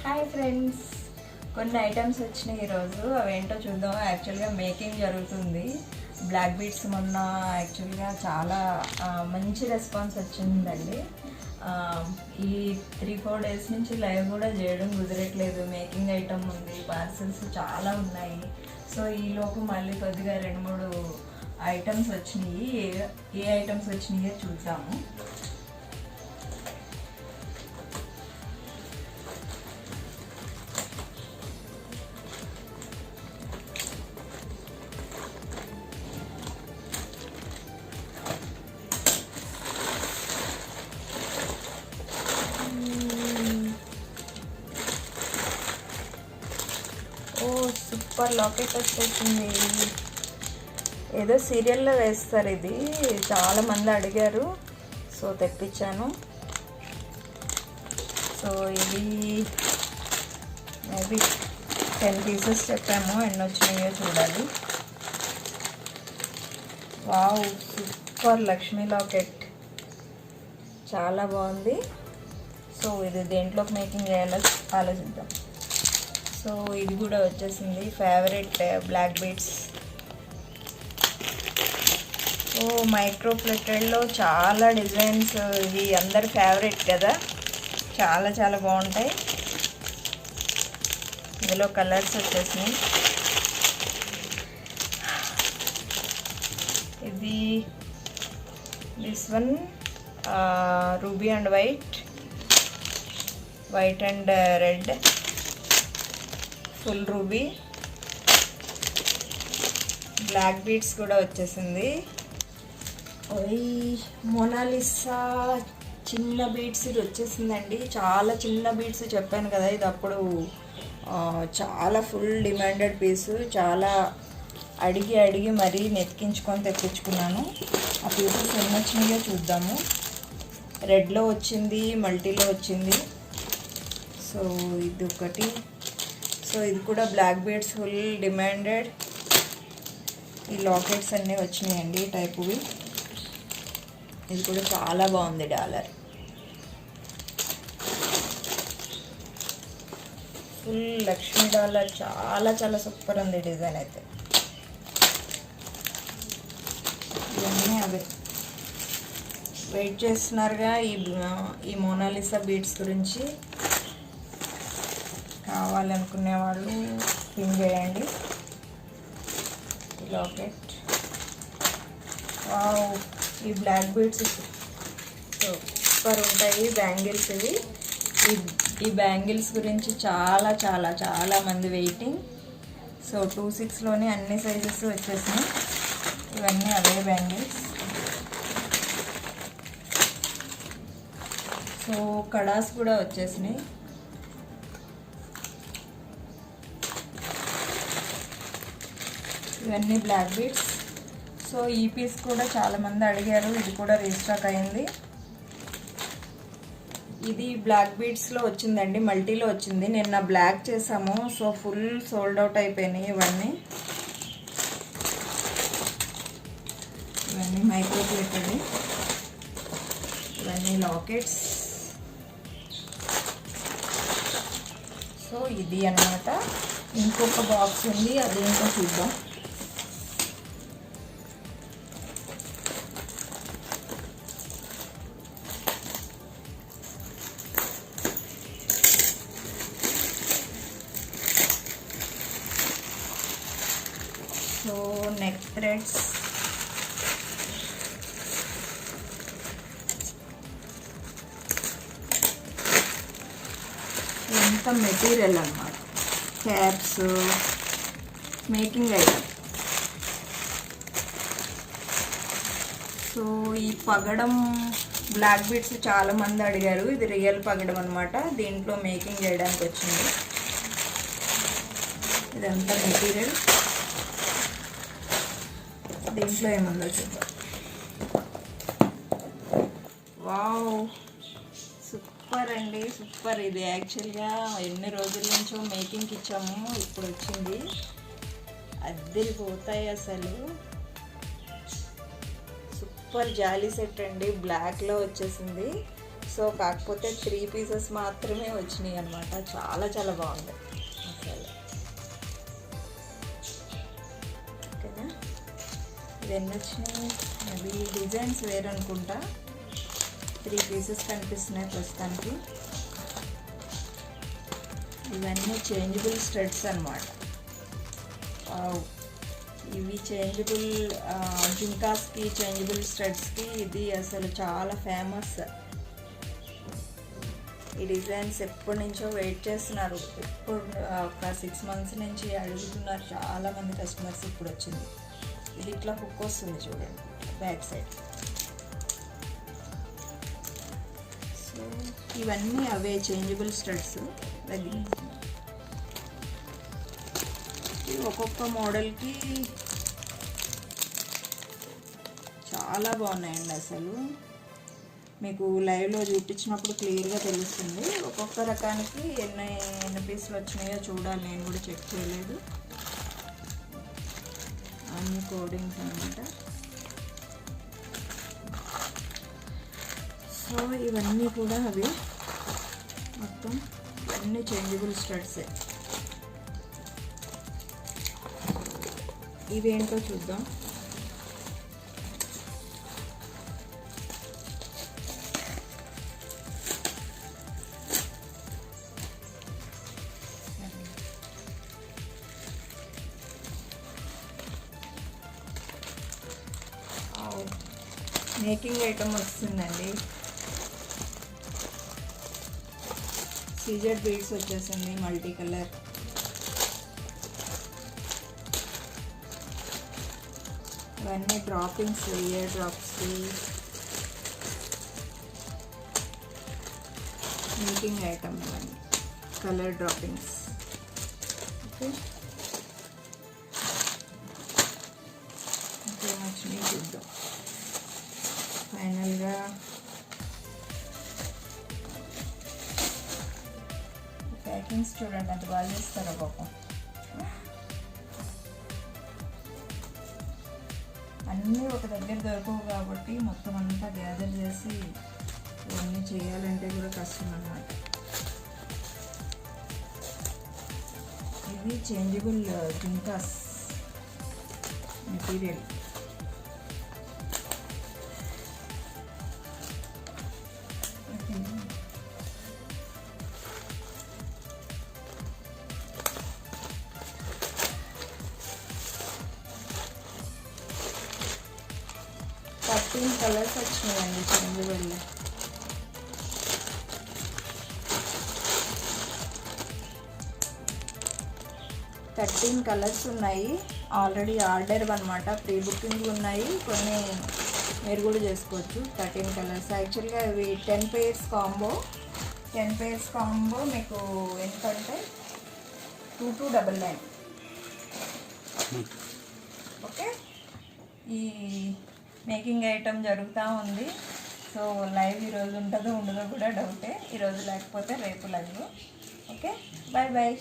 Hi friends, కొన్ని items వచ్చినాయి ఈరోజు. అవేంటో చూద్దాం. యాక్చువల్గా మేకింగ్ జరుగుతుంది. బ్లాక్ బీడ్స్ మొన్న యాక్చువల్గా చాలా మంచి రెస్పాన్స్ వచ్చిందండి. ఈ 3-4 డేస్ నుంచి లైవ్ కూడా చేయడం కుదరట్లేదు. మేకింగ్ ఐటమ్ ఉంది, పార్సల్స్ చాలా ఉన్నాయి. సో ఈలోపు మళ్ళీ కొద్దిగా 2-3 ఐటమ్స్ వచ్చినాయి. ఏ ఐటమ్స్ వచ్చినాయో చూద్దాము. సూపర్ లాకెట్ వచ్చేసింది. ఏదో సీరియల్లో వేస్తారు. ఇది చాలామంది అడిగారు, సో తెప్పించాను. సో ఇది మేబీ 10 పీసెస్ చెప్పాము, ఎన్ని వచ్చినాయో చూడాలి. వావ్, సూపర్ లక్ష్మీ లాకెట్, చాలా బాగుంది. సో ఇది దేంట్లోకి మేకింగ్ చేయాలో ఆలోచిద్దాం. సో ఇది కూడా వచ్చేసింది, ఫేవరెట్ బ్లాక్ బీడ్స్. ఓ మైక్రో ప్లేటెడ్లో చాలా డిజైన్స్, ఇవి అందరి ఫేవరెట్ కదా, చాలా చాలా బాగుంటాయి. ఇందులో కలర్స్ వచ్చేసినాయి. ఇది this one ruby and white and red, full ruby. Black beads కూడా వచ్చేసింది. ఓయ్ మోనాలిసా చిన్న బీడ్స్ ఇది వచ్చేసిందండి. చాలా చిన్న బీడ్స్ చెప్పాను కదా, ఇది అప్పుడు చాలా ఫుల్ డిమాండెడ్ పీసు. చాలా అడిగి మరీ నెతికించుకొని తెప్పించుకున్నాను. ఆ పీసెస్ ఎన్ని వచ్చినాయో చూద్దాము. రెడ్లో వచ్చింది, మల్టీలో వచ్చింది. సో ఇది ఒకటి. సో ఇది కూడా బ్లాక్ బీడ్స్ ఫుల్ డిమాండెడ్. ఈ లాకెట్స్ అన్నీ వచ్చినాయండి ఈ టైపువి. ఇది కూడా చాలా బాగుంది, డాలర్. ఫుల్ లక్ష్మీ డాలర్, చాలా చాలా సూపర్ ఉంది డిజైన్ అయితే. ఇవన్నీ అవే వెయిట్ చేస్తున్నారుగా ఈ మోనాలిసా బీడ్స్ గురించి. కావాలనుకునే వాళ్ళు పిన్ చేయండి. లాకెట్, వావ్, ఈ బ్లాక్ బీడ్స్ సూపర్ ఉంటాయి. బ్యాంగిల్స్ ఇవి. ఈ బ్యాంగిల్స్ గురించి చాలా చాలా చాలా మంది వెయిటింగ్. సో 2-6లోనే అన్ని సైజెస్ వచ్చేసినాయి. ఇవన్నీ అవే బ్యాంగిల్స్. సో కడాస్ కూడా వచ్చేసినాయి. ఇవన్నీ బ్లాక్ బీడ్స్. సో ఈ పీస్ కూడా చాలామంది అడిగారు, ఇది కూడా రీస్టాక్ అయింది. ఇది బ్లాక్ బీడ్స్లో వచ్చిందండి, మల్టీలో వచ్చింది. నిన్న బ్లాక్ చేసాము, సో ఫుల్ సోల్డ్ అవుట్ అయిపోయినాయి ఇవన్నీ. ఇవన్నీ మైక్రో ప్లేటెడ్, ఇవన్నీ లాకెట్స్. సో ఇది అన్నమాట. ఇంకొక బాక్స్ ఉంది, అదేంటో చూద్దాం. సో నెక్ థ్రెడ్స్, ఎంత మెటీరియల్ అన్నమాట. Caps, making item. సో ఈ పగడం బ్లాక్ బీడ్స్ చాలామంది అడిగారు. ఇది రియల్ పగడం అనమాట, దీంట్లో మేకింగ్ చేయడానికి వచ్చింది. ఇదంతా మెటీరియల్. దీంట్లో ఏముందో చూద్దాం. వావ్, సూపర్ అండి, సూపర్. ఇది యాక్చువల్గా ఎన్ని రోజుల నుంచో మేకింగ్కి ఇచ్చాము, ఇప్పుడు వచ్చింది. అద్దరిపోతాయి అసలు. సూపర్ జాలీ సెట్ అండి, బ్లాక్లో వచ్చేసింది. సో కాకపోతే 3 పీసెస్ మాత్రమే వచ్చినాయి అనమాట. చాలా చాలా బాగుంది అసలు. ఓకేనా, ఇది ఎన్ని వచ్చినాయి? అవి డిజైన్స్ వేరనుకుంటా. 3 పీసెస్ కనిపిస్తున్నాయి ప్రస్తుతానికి. ఇవన్నీ చేంజబుల్ స్టడ్స్ అనమాట. ఇవి చేంజబుల్ జుంకాస్కి, చేంజబుల్ స్టడ్స్కి ఇది అసలు చాలా ఫేమస్. ఈ డిజైన్స్ ఎప్పటి నుంచో వెయిట్ చేస్తున్నారు. ఇప్పుడు ఒక 6 మంత్స్ నుంచి అడుగుతున్నారు చాలామంది కస్టమర్స్. ఇప్పుడు వచ్చింది ఇది. ఇట్లా హుక్ వస్తుంది చూడండి బ్యాక్ సైడ్. సో ఇవన్నీ అవే చేంజబుల్ స్టడ్స్. దగ్గర ఒక్కొక్క మోడల్కి చాలా బాగున్నాయండి అసలు. మీకు లైవ్లో చూపించినప్పుడు క్లియర్గా తెలుస్తుంది. ఒక్కొక్క రకానికి ఎన్ని పీసులు వచ్చినాయో చూడాలి, నేను కూడా చెక్ చేయలేదు. అన్ని కోడింగ్స్ అన్నమాట. సో ఇవన్నీ కూడా అవి మొత్తం అన్ని చేంజబుల్ స్టడ్సే. ఇవేంటో చూద్దాం. మేకింగ్ ఐటమ్ వస్తుందండి. సీజెడ్ బీడ్స్ వచ్చేసింది మల్టీ కలర్. ఇవన్నీ డ్రాపింగ్స్, ఇయర్ డ్రాప్స్కి మేకింగ్ ఐటమ్. ఇవన్నీ కలర్ డ్రాపింగ్స్. ఓకే, ఇంకేమొచ్చినాయి చూద్దాం. ఫైనల్గా ప్యాకింగ్స్ చూడండి అంత బాగా చేస్తారో పాపం. అన్నీ ఒక దగ్గర దొరకవు కాబట్టి మొత్తం అంతా గ్యాదర్ చేసి ఇవన్నీ చేయాలంటే కూడా కష్టం అన్నమాట. ఇది చేంజబుల్ జుంకాస్ మెటీరియల్. కలర్స్ వచ్చినాయండి చేంజబుల్. కలర్స్ ఉన్నాయి. ఆల్రెడీ ఆర్డర్ అనమాట. ప్రీ బుకింగ్ ఉన్నాయి. కొన్ని మీరు కూడా చేసుకోవచ్చు. 13 కలర్స్. యాక్చువల్గా ఇవి 10 pairs కాంబో. 10 pairs కాంబో మీకు ఎంతంటే 2299. ఓకే, ఈ మేకింగ్ ఐటమ్ జరుగుతూ ఉంది. సో లైవ్ ఈరోజు ఉంటుందో ఉండదో కూడా డౌటే. ఈరోజు లేకపోతే రేపు లైవ్. Okay, bye bye.